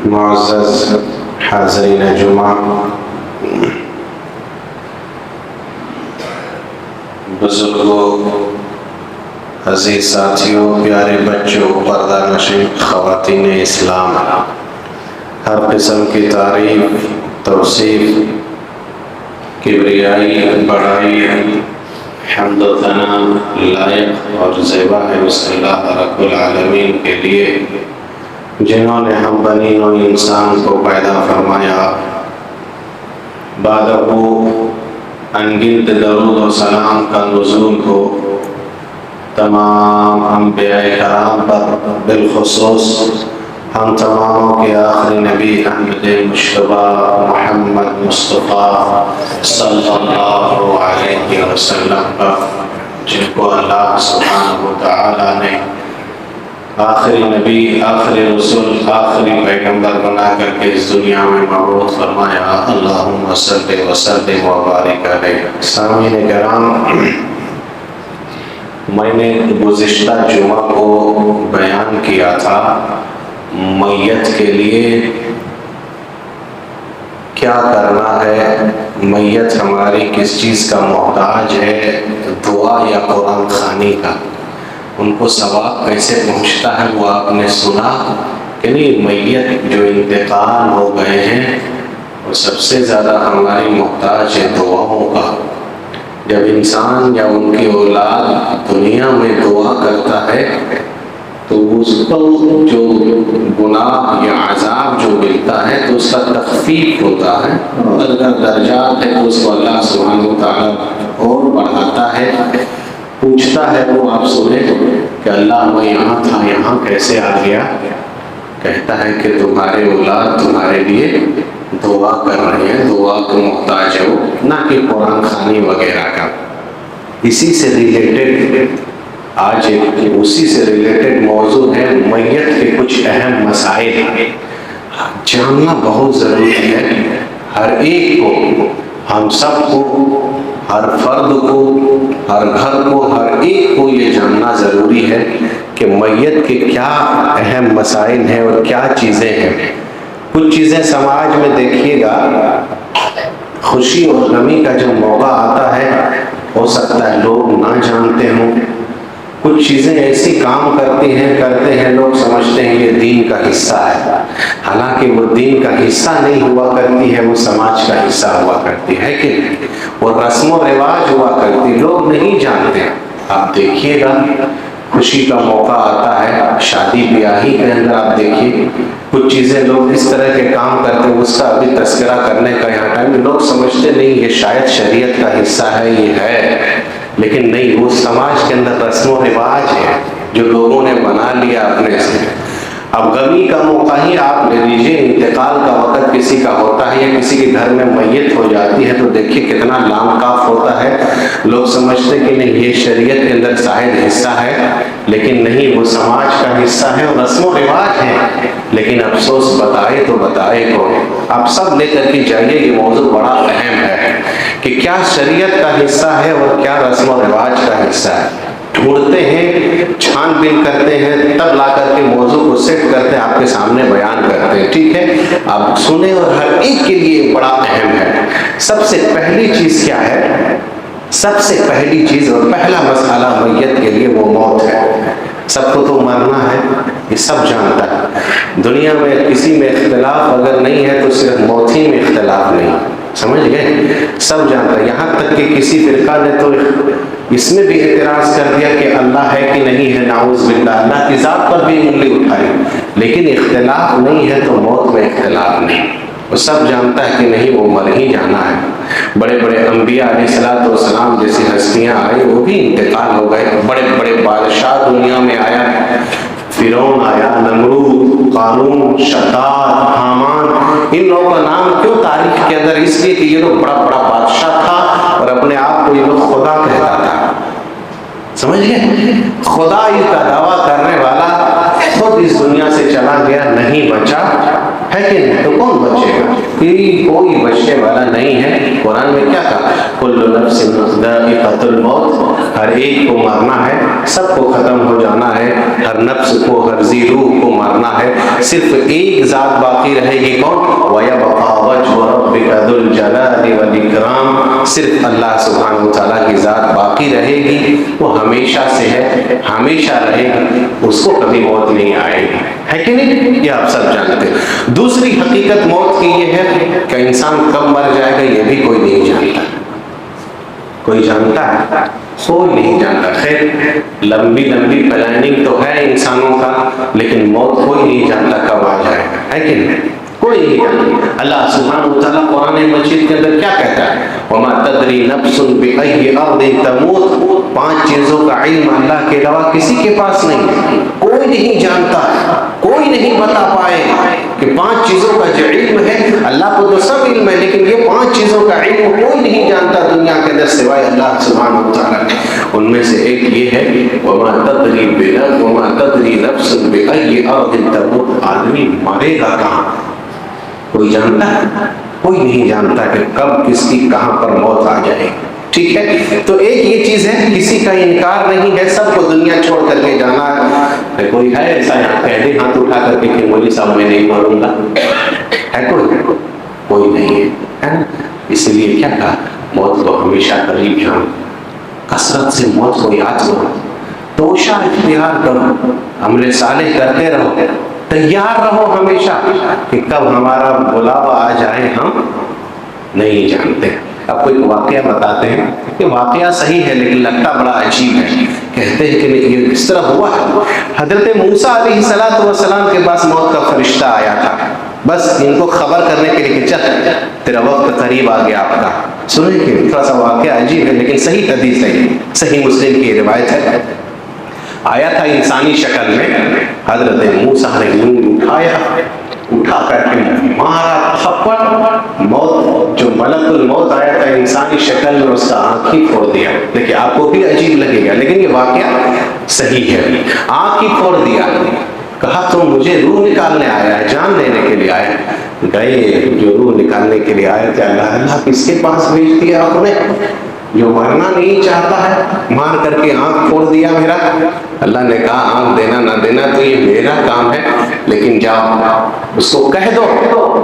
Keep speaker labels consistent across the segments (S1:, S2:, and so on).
S1: معزز حاضرین جمعہ، بزرگوں، عزیز ساتھیوں، پیارے بچوں، پردہ نشین خواتین اسلام، ہر قسم کی تعریف، توصیف، کبریائی، بڑائی، حمد و ثنا لائق اور زیبا ہے اس اللہ رب العالمین کے لیے جنہوں نے ہم بنی نوع انسان کو پیدا فرمایا، بعد ابو انگنت درود و سلام کا نزول ہو تمام انبیاء کرام پر، بالخصوص ہم تماموں کے آخری نبی احمد مشتبہ محمد مصطفیٰ صلی اللہ علیہ وسلم پر، جن کو اللہ سبحانہ و تعالیٰ نے آخری نبی، آخری رسول، آخری پیغمبر بنا کر کے اس دنیا میں مبعوث فرمایا۔ اللہم صلی وسلم و بارک علیہ۔ سامعین کرام، میں نے گزشتہ جمعہ کو بیان کیا تھا میت کے لیے کیا کرنا ہے، میت ہماری کس چیز کا محتاج ہے، دعا یا قرآن خوانی کا، ان کو ثواب کیسے پہنچتا ہے وہ آپ نے سنا کہ نہیں۔ میت جو انتقال ہو گئے ہیں وہ سب سے زیادہ ہماری محتاج ہے دعاؤں کا۔ جب انسان یا ان کی اولاد دنیا میں دعا کرتا ہے تو اس کو جو گناہ یا عذاب جو ملتا ہے تو اس کا تخفیف ہوتا ہے، اگر درجات ہے تو اس کو اللہ سبحانہ و تعالیٰ اور بڑھاتا ہے۔ پوچھتا ہے وہ، آپ سنیں کہ اللہ میں یہاں تھا، یہاں کیسے آ گیا؟ کہتا ہے کہ تمہارے اولاد تمہارے لیے دعا کر رہے ہیں، دعا کو محتاج ہے وہ، نہ کہ قرآن خوانی وغیرہ کا۔ اسی سے ریلیٹڈ آج اسی سے ریلیٹڈ موضوع ہے میت کے کچھ اہم مسائل جاننا بہت ضروری ہے۔ ہر ایک کو، ہم سب کو، ہر فرد کو، ہر گھر کو، ہر ایک کو یہ جاننا ضروری ہے کہ میت کے کیا اہم مسائل ہیں اور کیا چیزیں ہیں۔ کچھ چیزیں سماج میں دیکھیے گا، خوشی اور غمی کا جو موقع آتا ہے ہو سکتا ہے لوگ نہ جانتے ہوں۔ کچھ چیزیں ایسی کام کرتے ہیں لوگ سمجھتے ہیں یہ دین کا حصہ ہے، حالانکہ وہ دین کا حصہ نہیں ہوا کرتی ہے، وہ سماج کا حصہ ہوا کرتی ہے کہ وہ رسم و رواج ہوا کرتی، لوگ نہیں جانتے۔ آپ دیکھیے گا خوشی کا موقع آتا ہے، شادی بیاہی کے اندر آپ دیکھیے کچھ چیزیں لوگ اس طرح کے کام کرتے ہیں، اس کا ابھی تذکرہ کرنے کا یہاں ٹائم، لوگ سمجھتے نہیں یہ شاید شریعت کا حصہ ہے، یہ ہے، لیکن نہیں، وہ سماج کے اندر رسم و رواج ہے جو لوگوں نے بنا لیا اپنے سے۔ اب غمی کا موقع ہی آپ لے لیجیے، انتقال کا وقت کسی کا ہوتا ہے یا کسی کے گھر میں میت ہو جاتی ہے تو دیکھیے کتنا لام کاف ہوتا ہے۔ لوگ سمجھتے کہ نہیں یہ شریعت کے اندر شاید حصہ ہے، لیکن نہیں، وہ سماج کا حصہ ہے، رسم و رواج ہے۔ لیکن افسوس بتائے تو بتائے کون؟ آپ سب لے کر کے جائیے، یہ موضوع بڑا اہم ہے کہ کیا شریعت کا حصہ ہے اور کیا رسم و رواج کا حصہ ہے۔ ڈھونڈتے ہیں، چھان بین کرتے ہیں، تب لا کر کے موضوع کو سیٹ کرتے ہیں، آپ کے سامنے بیان کرتے ہیں، ٹھیک ہے؟ آپ سنیں، اور ہر ایک کے لیے بڑا اہم ہے۔ سب سے پہلی چیز کیا ہے؟ سب سے پہلی چیز اور پہلا مسئلہ میت کے لیے وہ موت ہے۔ سب کو تو مرنا ہے، یہ سب جانتا ہے۔ دنیا میں کسی میں اختلاف اگر نہیں ہے تو صرف موت ہی میں اختلاف نہیں، سمجھ گئے؟ سب جانتا ہے، یہاں تک کہ کسی فرقہ نے تو اس میں بھی اعتراض کر دیا کہ اللہ ہے کہ نہیں ہے، نعوذ باللہ، اللہ کی ذات پر بھی انگلی اٹھائی، لیکن اختلاف نہیں ہے تو موت میں اختلاف نہیں۔ وہ سب جانتا ہے کہ نہیں، وہ مر ہی جانا ہے۔ بڑے بڑے انبیاء علیہ السلام جیسی ہستیاں آئی، وہ بھی انتقال ہو گئے۔ بڑے بڑے بادشاہ دنیا میں آیا، فرعون آیا، نمرود، قارون، شداد، حامان، ان لوگوں کا نام کیوں تاریخ کے اندر؟ اس لیے کہ یہ لوگ بڑا بڑا بادشاہ تھا اور اپنے آپ کو یہ لوگ خدا کہتا تھا، سمجھ گئے؟ خدائی کا دعویٰ کرنے والا خود اس دنیا سے چلا گیا، نہیں بچا ہے کہ نہیں؟ تو کون بچے گا؟ کوئی بچنے والا نہیں ہے۔ قرآن میں کیا کہا؟ کل نفس ذائقۃ الموت، ہر ایک کو مرنا ہے، سب کو ختم ہو جانا ہے، ہر نفس کو، ہر ذی روح کو مرنا ہے. صرف ایک ذات باقی رہے گی، کون؟ وَيَبْقَى وَجْهُ رَبِّكَ ذُو الْجَلَالِ وَالْإِكْرَامِ. صرف اللہ سبحانہ وتعالیٰ کی ذات باقی رہے گی، وہ ہمیشہ سے ہے، ہمیشہ رہے گی، اس کو کبھی موت نہیں آئے گی، ہے کہ نہیں؟ یہ آپ سب جانتے ہیں. دوسری حقیقت موت کی یہ ہے کہ انسان کب مر جائے گا یہ بھی کوئی نہیں جانتا. کوئی جانتا ہے؟ کوئی نہیں جانتا. خیر لمبی پلاننگ تو ہے انسانوں کا، لیکن موت کوئی نہیں جانتا کب آ جائے گا، ہے کہ نہیں؟ کوئی نہیں جانتا. اللہ سبحانہ وتعالیٰ قرآن مجید کے اندر کیا کہتا ہے؟ وَمَا تَدْرِي نَفْسٌ بِأَيِّ أَرْضٍ تَمُوتُ. 5 چیزوں کا علم اللہ کے علاوہ کسی کے پاس نہیں ہے. کوئی نہیں جانتا، کوئی نہیں بتا پائے کہ 5 چیزوں کا جو علم ہے، اللہ کو تو سب علم ہے، لیکن یہ 5 چیزوں کا علم کوئی نہیں جانتا دنیا کے اندر سوائے اللہ سبحانہ وتعالیٰ کے. ان میں سے ایک یہ ہے وَمَا تَدْرِي نَفْسٌ بِأَيِّ أَرْضٍ تَمُوتُ. آدمی مرے گا کہاں؟ کوئی جانتا ہے؟ کوئی نہیں جانتا کہ کب کس کی کہاں پر موت آ جائے. ٹھیک ہے، تو ایک یہ چیز ہے، کسی کا انکار نہیں ہے، سب کو دنیا چھوڑ کر کے جانا ہے. کوئی ہے ایسا یہاں کہہ دے ہاتھ اٹھا کر کے کہ مولوی صاحب میں نہیں مروں گا؟ ہے کوئی نہیں ہے نا. اس لیے کیا کہا؟ موت کو ہمیشہ قریب جان، کثرت سے موت کو یاد کرو، توشہ اختیار کرو، عمل صالح کرتے رہو، تیار رہو ہمیشہ کہ کب ہمارا بلاوا آ جائے ہم نہیں جانتے. اب کوئی واقعہ بتاتے ہیں کہ واقعہ صحیح ہے لیکن لگتا بڑا عجیب ہے. کہتے ہیں کہ یہ اس طرح ہوا ہے. حضرت موسیٰ علیہ السلام کے پاس موت کا فرشتہ آیا تھا، بس ان کو خبر کرنے کے لیے کہ چل تیرا وقت قریب آ گیا آپ کا. سنیں کہ تھوڑا سا واقعہ عجیب ہے لیکن صحیح حدیث ہے، صحیح مسلم کی روایت ہے. آیا تھا انسانی شکل میں، حضرت موسیٰ نے یوں اٹھا کر کے مارا تھپڑ. موت جو ملک الموت آیا تھا انسانی شکل میں، اس کا آنکھ ہی پھوڑ دیا. دیکھیں آپ کو بھی عجیب لگے گا لیکن یہ واقعہ صحیح ہے. آنکھ ہی پھوڑ دیا. کہا تم مجھے روح نکالنے آیا ہے، جان لینے کے لیے آیا ہے. گئے جو روح نکالنے کے لیے آئے تھے، اللہ کس کے پاس بھیج دیا آپ نے؟ جو مرنا نہیں چاہتا ہے، مار کر کے آنکھ پھوڑ دیا میرا. اللہ نے کہا آنکھ دینا نہ دینا تو یہ میرا کام ہے، لیکن جاؤ اس کو کہہ دو.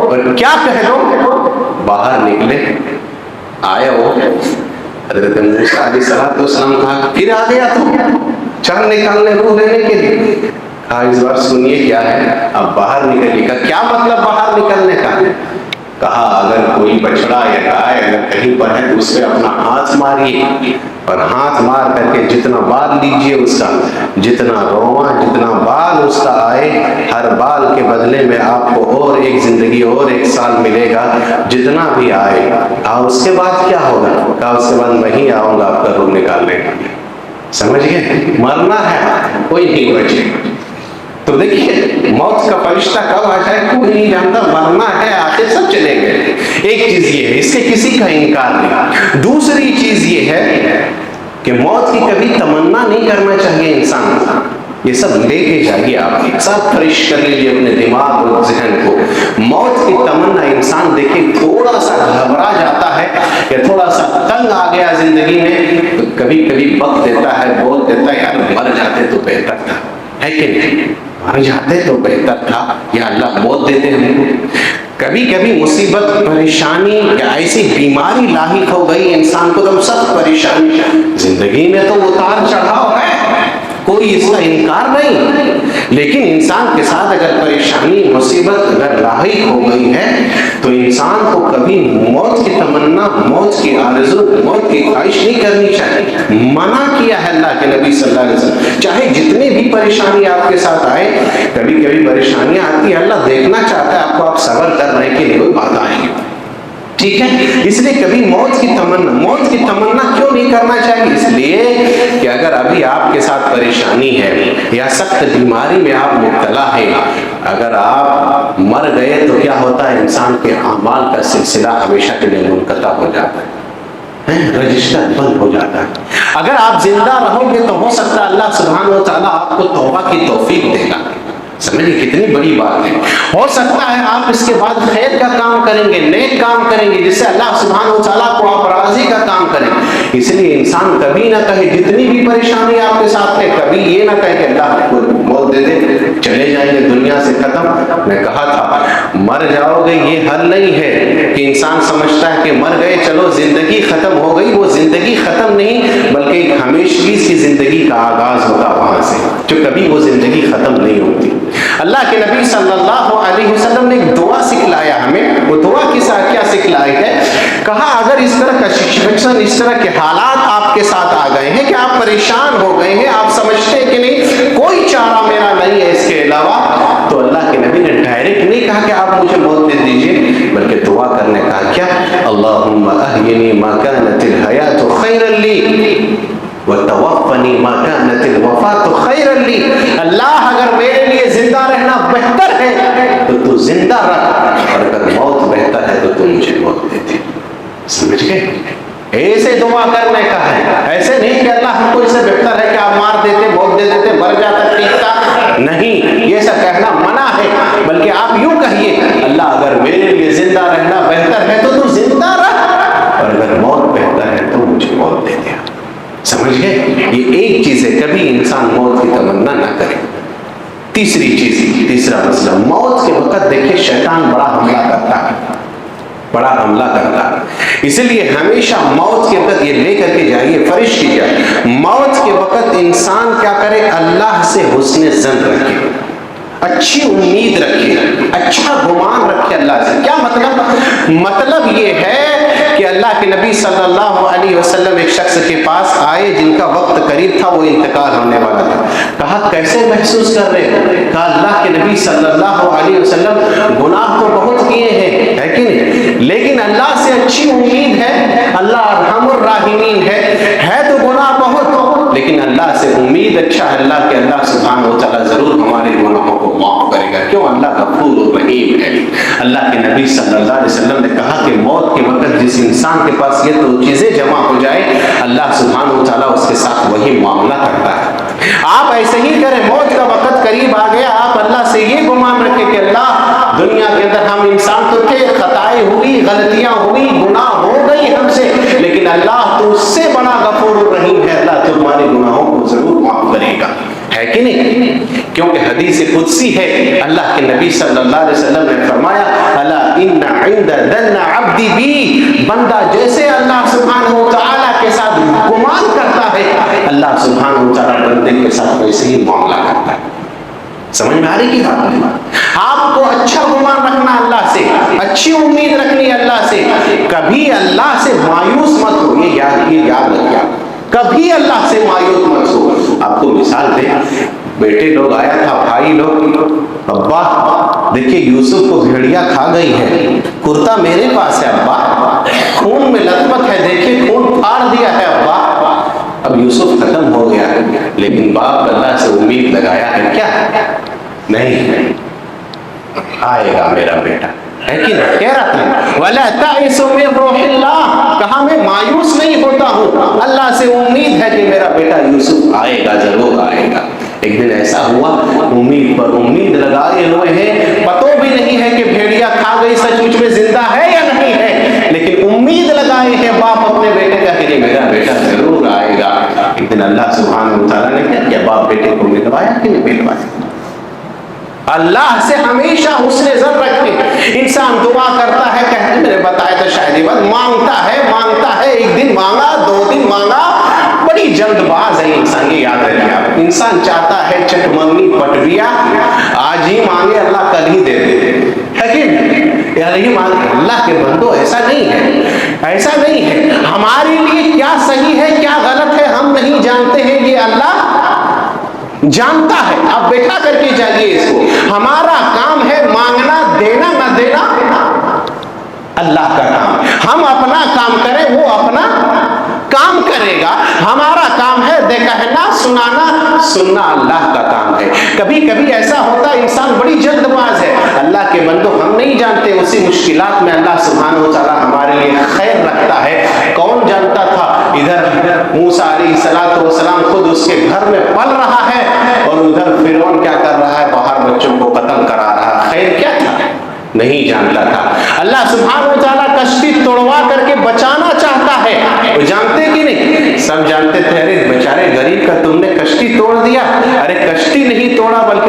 S1: اور کیا کہہ دو؟ باہر نکلے. آیا وہ حضرت موسیٰ علیہ السلام کہا پھر آ گیا تو چاند نکالنے روح لینے کے لیے. کہا اس بار سنیے کیا ہے. اب باہر نکلیے. کہا کیا مطلب باہر نکلنے کا؟ کہا اگر کوئی بچڑا یا گائے اگر کہیں پر ہے تو اس پہ اپنا ہاتھ ماریے، اور ہاتھ مار کر کے جتنا بال لیجئے اس کا، جتنا رواں جتنا بال اس کا آئے، ہر بال کے بدلے میں آپ کو اور ایک زندگی اور 1 سال ملے گا، جتنا بھی آئے. اس کے بعد کیا ہوگا؟ کہا اس کے بعد میں ہی آؤں گا آپ کا روح نکالنے کا. سمجھ گئے؟ مرنا ہے، کوئی نہیں بچے. تو دیکھیے موت کا فرشتہ کب آ جائے کوئی نہیں جانتا. مرنا ہے، آخر سب چلے گئے. ایک چیز یہ ہے، اس سے کسی کا انکار نہیں. دوسری چیز یہ ہے کہ موت کی کبھی تمنا نہیں کرنا چاہیے انسان. یہ سب لے کے جائیے، آپ سب فریش کر لیجیے اپنے دماغ اور ذہن کو. موت کی تمنا انسان دیکھیں تھوڑا سا گھبرا جاتا ہے یا تھوڑا سا تنگ آ گیا زندگی میں تو کبھی کبھی بک دیتا ہے، بول دیتا ہے یار مر جاتے تو بہتر تھا، ہے کہ نہیں؟ مر جاتے تو بہتر تھا، یا اللہ موت دیتے ہم کو. کبھی کبھی مصیبت پریشانی یا ایسی بیماری لاحق ہو گئی انسان کو تو سخت پریشانی. زندگی میں تو اتار چڑھاؤ ہے، کوئی اس کا انکار نہیں، لیکن انسان کے ساتھ اگر پریشانی مصیبت اگر لاحق ہو گئی ہے تو انسان کو کبھی موت کی تمنا، موت کی آرزو، موت کی خواہش نہیں کرنی چاہیے. منع کیا ہے اللہ کے نبی صلی اللہ علیہ وسلم. چاہے جتنی بھی پریشانی آپ کے ساتھ آئے، کبھی کبھی پریشانیاں آتی ہیں، اللہ دیکھنا چاہتا ہے آپ کو، آپ صبر کر رہے کہ نہیں کوئی بات آئے گی. ٹھیک ہے، اس لیے کبھی موت کی تمنا کیوں نہیں کرنا چاہیے؟ اس لیے کہ اگر ابھی آپ کے ساتھ پریشانی ہے یا سخت بیماری میں آپ مبتلا ہیں، اگر آپ مر گئے تو کیا ہوتا ہے؟ انسان کے اعمال کا سلسلہ ہمیشہ کے لیے منقطع ہو جاتا ہے، رجسٹر بند ہو جاتا ہے. اگر آپ زندہ رہو گے تو ہو سکتا ہے اللہ سبحانہ و تعالیٰ آپ کو توبہ کی توفیق دے گا. سمجھیں کتنی بڑی بات ہے. ہو سکتا ہے آپ اس کے بعد خیر کا کام کریں گے، نیک کام کریں گے، جس سے اللہ سبحانہ و تعالیٰ کو آپ راضی کا کام کریں. اس لیے انسان کبھی نہ کہے، جتنی بھی پریشانی آپ کے ساتھ ہے، کبھی یہ نہ کہے کہ اللہ کو موت دے دے چلے جائیں گے دنیا سے ختم. میں کہا تھا مر جاؤ گے یہ حل نہیں ہے کہ انسان سمجھتا ہے کہ مر گئے چلو زندگی ختم ہو گئی. وہ زندگی ختم نہیں بلکہ ایک ہمیشگی کی زندگی کا آغاز ہوتا وہاں سے جو کبھی وہ زندگی ختم نہیں ہوتی. اللہ کے نبی صلی اللہ علیہ وسلم نے ایک دعا سکھلایا ہمیں. وہ دعا کیا سکھلائی ہے؟ کہا اگر اس طرح کا سچویشن اس طرح کے حالات آپ کے ساتھ آ گئے ہیں کہ آپ پریشان ہو گئے ہیں, آپ سمجھتے ہیں کہ نہیں کوئی چارہ میرا نہیں ہے اس کے علاوہ, تو اللہ کے نبی نے ڈائریکٹ نہیں کہا کہ آپ مجھے موت دے دیجئے بلکہ دعا کرنے کہا کیا اللہم احینی ما کانت الحیات خیرا لی وتوفنی ما کانت الوفات خیرا لی. اللہ اگر میرے لیے زندہ رہنا بہتر ہے تو تو زندہ رکھ, اور اگر موت بہتر ہے تو مجھے موت دے دے. سمجھ گئے؟ ایسے دعا کرنے کا ہے, ایسے نہیں کہ اللہ ہم کو اسے بہتر ہے کہ آپ مار دیتے موت دے دیتے مر جاتا ٹھیکتا نہیں, یہ سب کہنا منع ہے. بلکہ آپ یوں کہیے اللہ اگر میرے لیے زندہ رہنا بہتر ہے تو زندہ رہ, اور اگر موت بہتر ہے تو مجھے موت دے دیا. سمجھ گئے؟ یہ ایک چیز ہے, کبھی انسان موت کی تمنا نہ کرے. تیسری چیز, تیسرا مسئلہ, موت کے وقت دیکھیں شیطان بڑا حملہ کرتا ہے, بڑا حملہ کرتا ہے. اسی لیے ہمیشہ موت کے وقت یہ لے کر کے جائیے, فرش کیجیے, موت کے وقت انسان کیا کرے, اللہ سے حسن ظن رکھے, اچھی امید رکھے, اچھا گمان رکھے اللہ سے. کیا مطلب؟ مطلب یہ ہے کہ اللہ کے نبی صلی اللہ علیہ وسلم ایک شخص کے پاس آئے جن کا وقت قریب تھا, وہ انتقال ہونے والا تھا. کہا کیسے محسوس کر رہے ہیں؟ کہا اللہ کے نبی صلی اللہ علیہ وسلم گناہ تو بہت کیے ہیں ہے کہ نہیں, لیکن اللہ سے اچھی امید ہے, اللہ ارحم الراحمین ہے تو گناہ بہت, لیکن اللہ سے امید اچھا ہے اللہ کہ اللہ سبحانہ و تعالیٰ ضرور ہمارے گناہوں کو معاف کرے گا. کیوں؟ اللہ غفور الرحیم ہے. اللہ کے نبی صلی اللہ علیہ وسلم نے کہا کہ موت کے وقت جس انسان کے پاس یہ دو چیزیں جمع ہو جائے اللہ سبحانہ و تعالیٰ اس کے ساتھ وہی معاملہ کرتا ہے. آپ ایسے ہی کریں, موت کا وقت قریب آ گیا, آپ اللہ سے یہ گمان رکھیں کہ اللہ دنیا کے اندر ہم انسان تو تھے, خطائیں ہوئی, غلطیاں ہوئی, گناہ ہو گئی ہم سے, لیکن اللہ تو اس سے بڑا غفور الرحیم ہے, اللہ تو ہمارے گناہوں کو ضرور معاف کرے گا, ہے کہ نہیں؟ کیونکہ حدیث قدسی ہے, اللہ کے نبی صلی اللہ علیہ وسلم نے فرمایا الا ان عند ظن عبدی بی, بندہ جیسے اللہ سبحانہ و تعالیٰ کے ساتھ گمان کرتا ہے اللہ سبحانہ و تعالیٰ بندے کے ساتھ ویسے ہی معاملہ کرتا ہے. سمجھ میں آ رہی کی بات ہے؟ آپ کو اچھا گمان رکھنا اللہ سے, اچھی امید رکھنی اللہ سے, کبھی اللہ سے مایوس مت ہو, یہ یاد رکھیے, کبھی اللہ سے مایوس مت ہو. آپ کو مثال دیں, بیٹے لوگ آیا تھا, بھائی لوگ, ابا دیکھیے یوسف کو بھیڑیا کھا گئی ہے, کرتا میرے پاس ہے ابا, خون میں لت پت ہے, دیکھیے خون پھاڑ دیا ہے ابا. اب یوسف ختم ہو گیا, لیکن باپ اللہ سے امید لگایا ہے کیا, نہیں آئے گا میرا بیٹا, ہے کہ نہیں؟ کہہ رہا تھا وَلَا تَعِسُ مِن رُوحِ اللَّهِ, کہا میں مایوس نہیں ہوتا ہوں, اللہ سے امید ہے کہ میرا بیٹا یوسف آئے گا, ضرور آئے گا. ایک دن ایسا ہوا, امید پر امید لگائے ہوئے ہیں, پتہ بھی نہیں ہے کہ بھیڑیا کھا گئی سچ مچ میں زندہ ہے یا نہیں ہے, لیکن امید لگائے ہیں باپ اپنے بیٹے کا کہ میرا بیٹا ضرور آئے گا. ایک دن اللہ سبحانہ و تعالیٰ نے کیا کیا, باپ بیٹے کو ملوایا کہ نہیں ملوایا. اللہ سے ہمیشہ حسن ظن رکھے. انسان دعا کرتا ہے, کہتے میں نے بتایا تھا شاید یہ بات, مانگتا ہے, ایک دن مانگا, 2 دن مانگا, بڑی جلد باز ہے انسان, یہ یاد رکھیے آپ. انسان چاہتا ہے چٹ منگنی پٹویا, آج ہی مانگے اللہ کل ہی دے دے, لیکن یہی مانگے. اللہ کے بندو ایسا نہیں ہے, ایسا نہیں ہے. ہمارے لیے کیا صحیح ہے کیا غلط ہے ہم نہیں جانتے ہیں, یہ اللہ جانتا ہے. آپ بیٹھا کر کے جائیے اس کو, ہمارا کام ہے مانگنا, دینا نہ دینا اللہ کا کام. ہم اپنا کام کریں, وہ اپنا کام کرے گا. ہمارا کام ہے کہنا, سننا اللہ کا کام ہے. کبھی کبھی ایسا ہوتا ہے انسان بڑی جلد باز ہے. اللہ کے بندو ہم نہیں جانتے اسی مشکلات میں اللہ سبحانہ و تعالیٰ ہمارے لیے خیر رکھتا ہے. کون جانتا تھا ادھر موسیٰ علیہ السلام خود اس کے گھر میں پل رہا ہے, اور ادھر فرعون کیا کر رہا ہے, باہر بچوں کو قتل کرا رہا. خیر کیا تھا, نہیں جانتا تھا. اللہ سبحانہ و تعالیٰ کشتی توڑوا کر کے بچانا چاہتا ہے. وہ جانتے کہ نہیں, سب جانتے تھے, ارے بیچارے غریب کا تم نے کشتی توڑ دیا. ارے کشتی نہیں توڑا بلکہ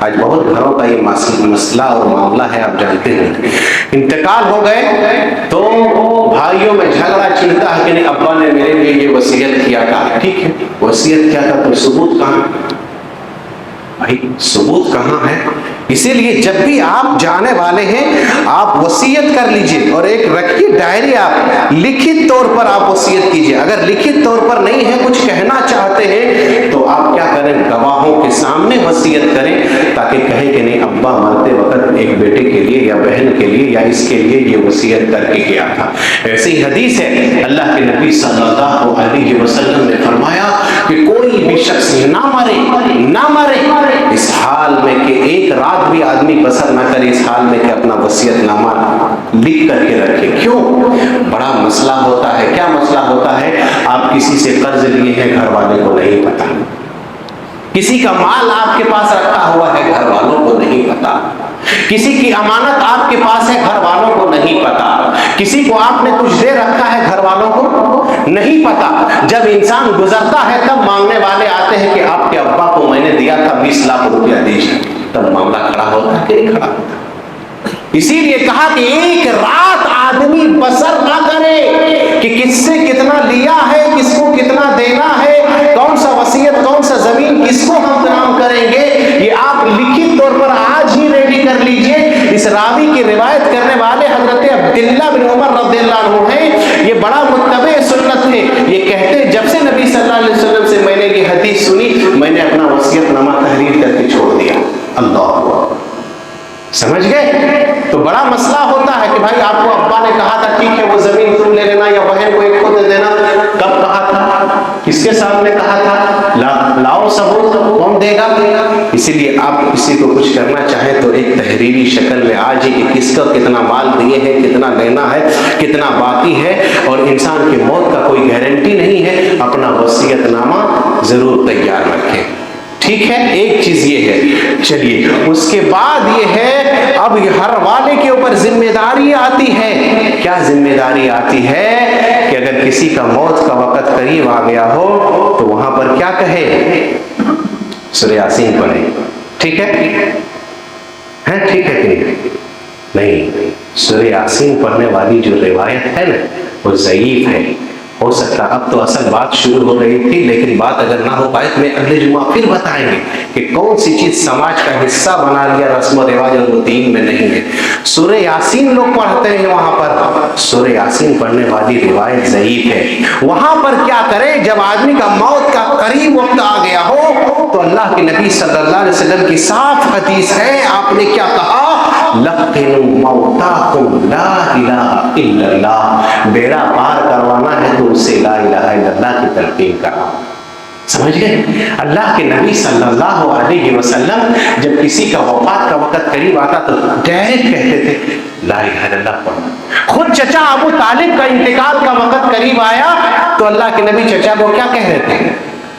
S1: آج بہت گھروں کا یہ مسئلہ اور معاملہ ہے، آپ جانتے ہیں، انتقال ہو گئے تو بھائیوں میں جھگڑا چلتا ہے کہ نہیں ابا نے میرے لیے یہ وصیت کیا تھا، ٹھیک ہے وصیت کیا تھا تو ثبوت کہاں؟ بھائی ثبوت کہاں ہے؟ اسی لیے جب بھی آپ جانے والے ہیں آپ وصیت کر لیجئے اور ایک رکھیے ڈائری، آپ لکھت طور پر آپ وصیت کیجئے۔ اگر لکھت طور پر نہیں ہے، کچھ کہنا چاہتے ہیں تو آپ کیا کریں، گواہوں کے سامنے وصیت کریں تاکہ کہیں کہ نہیں ابا مرتے وقت ایک بیٹے کے لیے یا بہن کے لیے یا اس کے لیے یہ وصیت کر کے گیا تھا۔ ایسی حدیث ہے اللہ کے نبی صلی اللہ علیہ وسلم نے فرمایا کہ کوئی بھی شخص نہ مرے اس حال میں کہ ایک رات بھی آدمی بسر نہ کرے اس حال میں کہ اپنا وصیت نامہ لکھ کر کے رکھے۔ کیوں؟ بڑا مسئلہ ہوتا ہے۔ کیا مسئلہ ہوتا ہے؟ آپ کسی سے قرض لیے ہیں، گھر والے کو نہیں پتا، کسی کا مال آپ کے پاس رکھا ہوا ہے، گھر والوں کو نہیں پتا، کسی کی امانت آپ کے پاس ہے، گھر والوں کو نہیں پتا، کسی کو آپ نے کچھ دے رکھا ہے، گھر والوں کو نہیں پتا۔ جب انسان گزرتا ہے تب مانگنے والے آتے ہیں کہ آپ کے ابا کو میں نے دیا تھا 20 لاکھ روپیہ دیجیے، تب معاملہ کھڑا ہوتا ہے کہ نہیں کھڑا ہوتا؟ اسی لیے کہا کہ ایک رات آدمی بسر نہ کرے کہ کس سے کتنا لیا ہے، کس کو کتنا دینا ہے، کون سا وصیت، کون سا زمین کس کو ہم نام کریں گے، یہ آپ لکھت طور پر آج ہی ریڈی کر لیجئے۔ اس راوی کی روایت کرنے والے حضرت عبداللہ بن عمر رضی اللہ عنہ ہیں، یہ بڑا متبع سنت ہے۔ یہ کہتے جب سے نبی صلی اللہ علیہ وسلم سے میں نے یہ حدیث سنی میں نے اپنا وصیت نامہ تحریر کر کے چھوڑ دیا۔ اللہ اکبر، سمجھ گئے؟ تو بڑا مسئلہ ہوتا ہے کہ بھائی آپ کو ابا نے کہا تھا ٹھیک ہے وہ زمین تم لے لینا یا بہن کو ایک کو دے دینا، کب کہا تھا، کس کے سامنے کہا تھا، لاؤ ثبوت، کون دے گا؟ اسی لیے آپ کسی کو کچھ کرنا چاہیں تو ایک تحریری شکل میں آج ہی کہ کس کا کتنا مال دیے ہیں، کتنا لینا ہے، کتنا باقی ہے، اور انسان کی موت کا کوئی گارنٹی نہیں ہے، اپنا وصیت نامہ ضرور تیار رکھیں، ٹھیک ہے؟ ایک چیز یہ ہے۔ چلیے اس کے بعد یہ ہے اب ہر والے کے اوپر ذمہ داری آتی ہے۔ کیا ذمہ داری آتی ہے؟ کہ اگر کسی کا موت کا وقت قریب آ گیا ہو تو وہاں پر کیا کہے، سورہ یاسین پڑھے، ٹھیک ہے؟ ٹھیک ہے کہ نہیں؟ سورہ یاسین پڑھنے والی جو روایت ہے نا وہ ضعیف ہے۔ ہو سکتا اب تو اصل بات شروع ہو رہی تھی، لیکن بات اگر نہ ہو پائے تو میں اگلے جمعہ پھر بتائیں گے کہ کون سی چیز سماج کا حصہ بنا لیا رسم و رواج اور وہ دین میں نہیں ہے۔ سورہ یاسین لوگ پڑھتے ہیں، وہاں پر سورہ یاسین پڑھنے والی روایت ضعیف ہے۔ وہاں پر کیا کرے، جب آدمی کا موت کا قریب وقت آ گیا ہو تو اللہ کے نبی صلی اللہ علیہ وسلم کی صاف حدیث ہے، آپ نے کیا کہا، لقنوا موتاکم لا الہ الا اللہ، بیڑا پار کروانا ہے تو اسے لا الہ الا اللہ کی تلقین کرنا۔ سمجھ گئے؟ اللہ کے نبی صلی اللہ علیہ وسلم جب کسی کا وفات کا وقت قریب آتا تو ڈائریکٹ کہتے تھے لا الہ الا اللہ پڑھنا۔ خود چچا ابو طالب کا انتقال کا وقت قریب آیا تو اللہ کے نبی چچا کو کیا کہہ رہے تھے،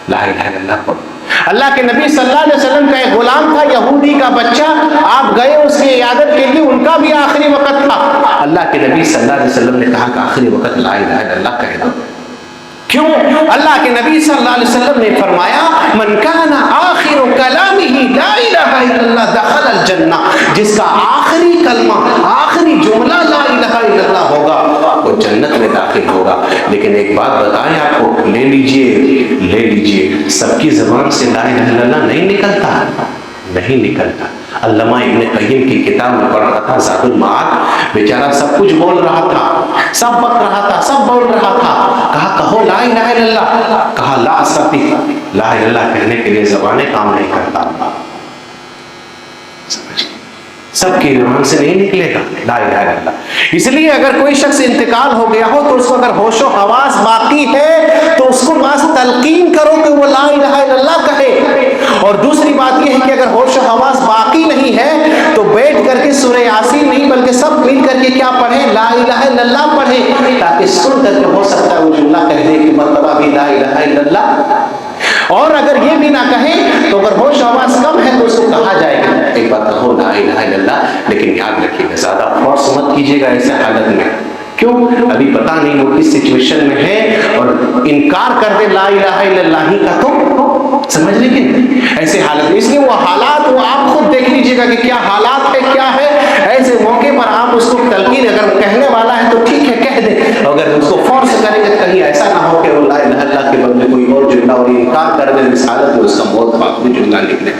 S1: لا الہ الا اللہ پڑھنا۔ اللہ کے نبی صلی اللہ علیہ وسلم کا ایک غلام تھا، یہودی کا بچہ، آپ گئے اس کی عیادت کے لیے، ان کا بھی آخری وقت تھا، اللہ کے نبی صلی اللہ علیہ وسلم نے کہا کہ آخری وقت لا الہ الا اللہ کہہ دو۔ کیوں؟ اللہ کے نبی صلی اللہ علیہ وسلم نے فرمایا من کان آخر کلامہ لا الہ الا اللہ دخل الجنہ، جس کا آخری کلمہ آخری جملہ لا الہ الا اللہ ہوگا وہ جنت میں داخل ہوگا۔ لیکن ایک بات بتائیں آپ کو، لے لیجئے سب کی زبان سے لا الہ الا اللہ نہیں نکلتا۔ علامہ ابن قیم کی کتاب میں پڑھ رہا تھا زاد المعاد، بیچارہ سب کچھ بول رہا تھا، سب بک رہا تھا، سب بول رہا تھا، کہا کہو لا الہ الا اللہ، کہا لا استطیع، لا الہ الا اللہ کہنے کے لیے زبانیں کام نہیں کرتا۔ سمجھ سب کی زبان سے نہیں نکلے گا لا الہ الا اللہ۔ اس لیے اگر کوئی شخص انتقال ہو گیا ہو تو اس کو اگر ہوش و حواس باقی ہے تو اس کو بس تلقین کرو کہ وہ لا الہ الا اللہ کہے۔ اور دوسری بات یہ ہے کہ اگر ہوش و حواس باقی نہیں ہے تو بیٹھ کر کے سورہ یاسین نہیں بلکہ سب مل کر کے کیا پڑھیں، لا الہ الا اللہ پڑھیں، تاکہ سن کر کے ہو سکتا ہے وہ جملہ کہہ دے کہ مرتبہ بھی لا الہ الا اللہ۔ اور اگر یہ بھی نہ کہیں تو اگر ہوش حواس کم ہے تو اس کو کہا جائے گا ایک بات کہو لا الہ الا اللہ، لیکن یاد رکھیے گا زیادہ فورس مت کیجیے گا ایسے حالت میں۔ کیوں؟ ابھی پتہ نہیں وہ کس سچویشن میں ہے اور انکار کر دے لا الہ الا اللہ ہی کا تو سمجھ لیکن ایسے حالت میں، اس لیے وہ حالات وہ آپ خود دیجیے گا کہ کیا حالات ہے کیا ہے. ایسے موقع پر آپ اس کو تلقین اگر کہنے والا ہے تو ٹھیک ہے کہہ دیں, اگر اس کو فورس کریں گے کہیں ایسا نہ ہو کہ وہ لا الہ الا اللہ کے بدلے کوئی اور جملہ اور انکار کر دے, اس حالت میں اس کا موت باقی جملہ نکلے.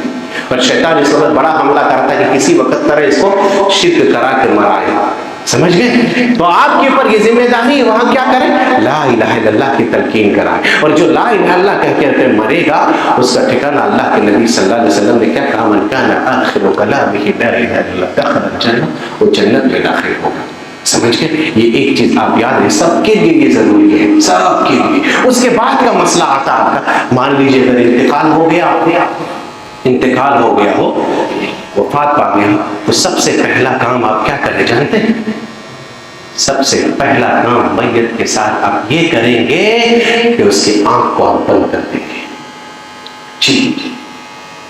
S1: اور شیطان اس وقت بڑا حملہ کرتا ہے کہ کسی وقت طرح اس کو شرک کرا کے مرائے. سمجھ گئے؟ تو آپ کے اوپر یہ ذمہ داری ہے, وہاں کیا کریں, لا الہ الا اللہ کی تلقین کرائیں. اور جو لا الہ الا اللہ کہہ کے مرے گا اس کا ٹھکانہ اللہ کے نبی صلی اللہ علیہ وسلم نے کیا کہا, من کان آخر کلامہ لا الہ الا اللہ دخل الجنہ, وہ جنت میں داخل ہوگا. سمجھ گئے؟ یہ ایک چیز آپ یاد رکھیں, سب کے لیے یہ ضروری ہے, سب کے لیے. اس کے بعد کا مسئلہ آتا آپ کا, مان لیجیے اگر انتقال ہو گیا, انتقال ہو گیا ہو, وفات پا گیا, تو سب سے پہلا کام آپ کیا کریں جانتے ہیں؟ سب سے پہلا کام میت کے ساتھ آپ یہ کریں گے کہ اس کی آنکھ کو آپ بند کر دیں گے. جی,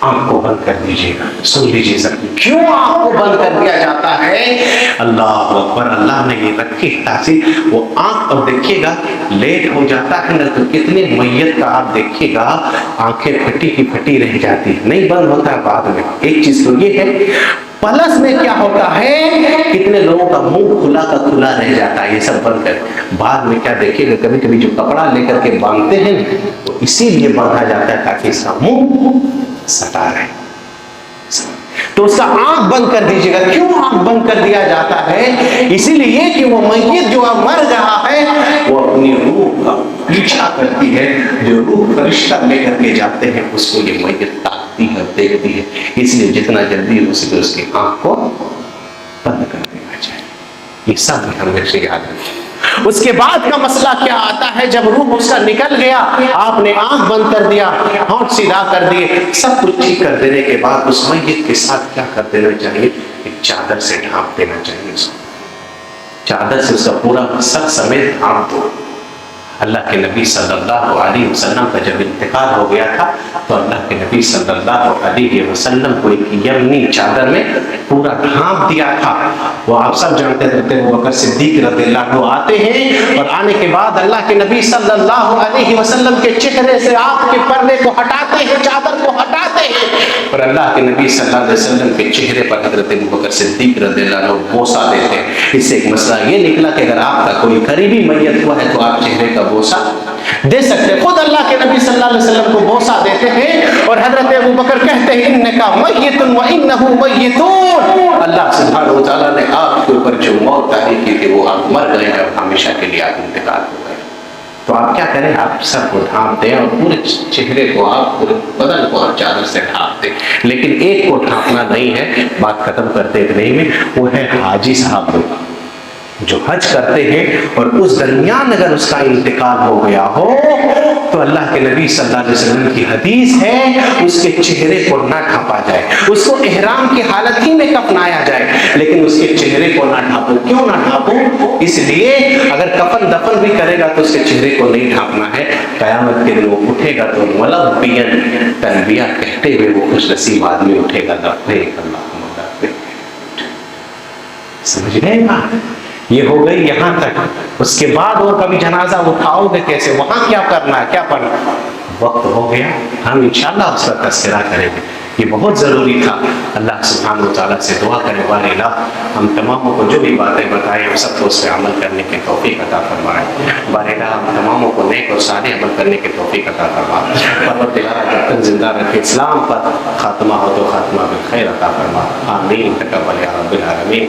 S1: آنکھ کو بند کر دیجیے گا. سن لیجیے سر, کیوں آنکھ کو بند کر دیا جاتا ہے؟ اللہ اکبر, اللہ نے یہ رکھی تاثیر. وہ آنکھ, اب دیکھیے گا لیٹ ہو جاتا ہے نا تو کتنے میت کا آپ دیکھیے گا آنکھیں پھٹی کی پھٹی رہ جاتی, نہیں بند ہوتا ہے بعد میں. ایک چیز تو یہ ہے. پلس میں کیا ہوتا ہے, کتنے لوگوں کا منہ کھلا کا کھلا رہ جاتا ہے. یہ سب بند کر, بعد میں کیا دیکھیے گا کبھی کبھی جو کپڑا لے کر کے باندھتے ہیں تو اسی لیے باندھا جاتا ہے تاکہ اس کا منہ سٹا رہے. تو اس کا آنکھ بند کر دیجیے گا. کیوں آنکھ بند کر دیا جاتا ہے؟ اسی لیے کہ وہ میت جو مر رہا ہے وہ اپنی روح کا پیچھا کرتی ہے. جو روح فرشتہ لے کر کے جاتے ہیں اس کو یہ میت تاکتی ہے, دیکھتی ہے. اس لیے جتنا جلدی ہو سکے اس کی آنکھ کو بند کر دینا چاہیے. یہ سب ہمیشہ یاد رکھیں. اس کے بعد کا مسئلہ کیا آتا ہے, جب روح اس کا نکل گیا, آپ نے آنکھ بند کر دیا, ہونٹ سیدھا کر دیے, سب کچھ ٹھیک کر دینے کے بعد اس میت کے ساتھ کیا کر دینا چاہیے, ایک چادر سے ڈھانپ دینا چاہیے. اس کو چادر سے اس کا پورا سر سمیت ڈھانپ دو. اللہ کے نبی صلی اللہ علیہ وسلم کا جب انتقال ہو گیا تھا تو اللہ کے نبی صلی اللہ علیہ وسلم کو ایک یمنی چادر میں پورا ڈھانپ دیا تھا. وہ آپ سب جانتے تھے, وہ بکر صدیق رضی اللہ عنہ آتے ہیں اور آنے کے بعد اللہ کے نبی صلی اللہ علیہ وسلم کے چہرے سے آپ کے پردے کو ہٹاتے ہیں, چادر کو ہٹاتے ہیں, اور اللہ کے نبی صلی اللہ علیہ وسلم کے چہرے پر حضرت بکر صدیق رضی اللہ عنہ بوسہ دیتے ہیں. اس سے ایک مسئلہ یہ نکلا کہ اگر آپ کا کوئی قریبی میت ہوا ہے تو آپ چہرے کا بوسہ دے سکتے. خود اللہ کے نبی صلی اللہ علیہ وسلم کو بوسہ دیتے ہیں اور حضرت ابوبکر کہتے ہیں انکا میت و انہو میتون. اللہ سبحانہ و تعالیٰ نے آپ کے اوپر جو موت آئی کی تھی وہ آپ مر گئے اور ہمیشہ کے لیے آپ انتقال ہو گئے. تو آپ کیا کریں, آپ سر کو ڈھانپ دیں اور پورے چہرے کو, آپ پورے بدن کو آپ چادر سے ڈھانپ دیں. لیکن ایک کو ڈھانپنا نہیں ہے, بات ختم کرتے نہیں میں, وہ ہے حاجی صاحب جو حج کرتے ہیں اور اس درمیان اگر اس کا انتقال ہو گیا ہو تو اللہ کے نبی صلی اللہ علیہ وسلم کی حدیث ہے اس کے چہرے کو نہ ڈھانپا جائے. اس کو احرام کی حالت ہی میں کفنایا جائے لیکن اس کے چہرے کو نہ ڈھانپو. کیوں نہ ڈھانپو؟ اس لیے اگر کفن دفن بھی کرے گا تو اس کے چہرے کو نہیں ڈھانپنا ہے. قیامت کے دن وہ اٹھے گا تو ملبین تلبیہ کہتے ہوئے وہ خوش نصیب آدمی اٹھے گا. لبیک اللہم لبیک. سمجھ گئے بات؟ یہ ہو گئی یہاں تک. اس کے بعد اور کبھی جنازہ اٹھاؤ گے کیسے, وہاں کیا کرنا ہے, کیا پڑھنا. وقت ہو گیا, ہم انشاءاللہ اس کا تذکرہ کریں گے. یہ بہت ضروری تھا. اللہ سبحانہ و تعالیٰ سے دعا کریں بار الہ ہم تماموں کو جو بھی باتیں بتائیں ہم سب کو اس پہ عمل کرنے کی توفیق عطا فرمائے. بار الہ ہم تماموں کو نیک اور صالح عمل کرنے کی توفیق عطا فرمائے. پروردگار جب تک زندہ رکھے اسلام پر, خاتمہ ہو تو خاتمہ بالخیر عطا فرما. آمین. تقبل یا رب العالمین.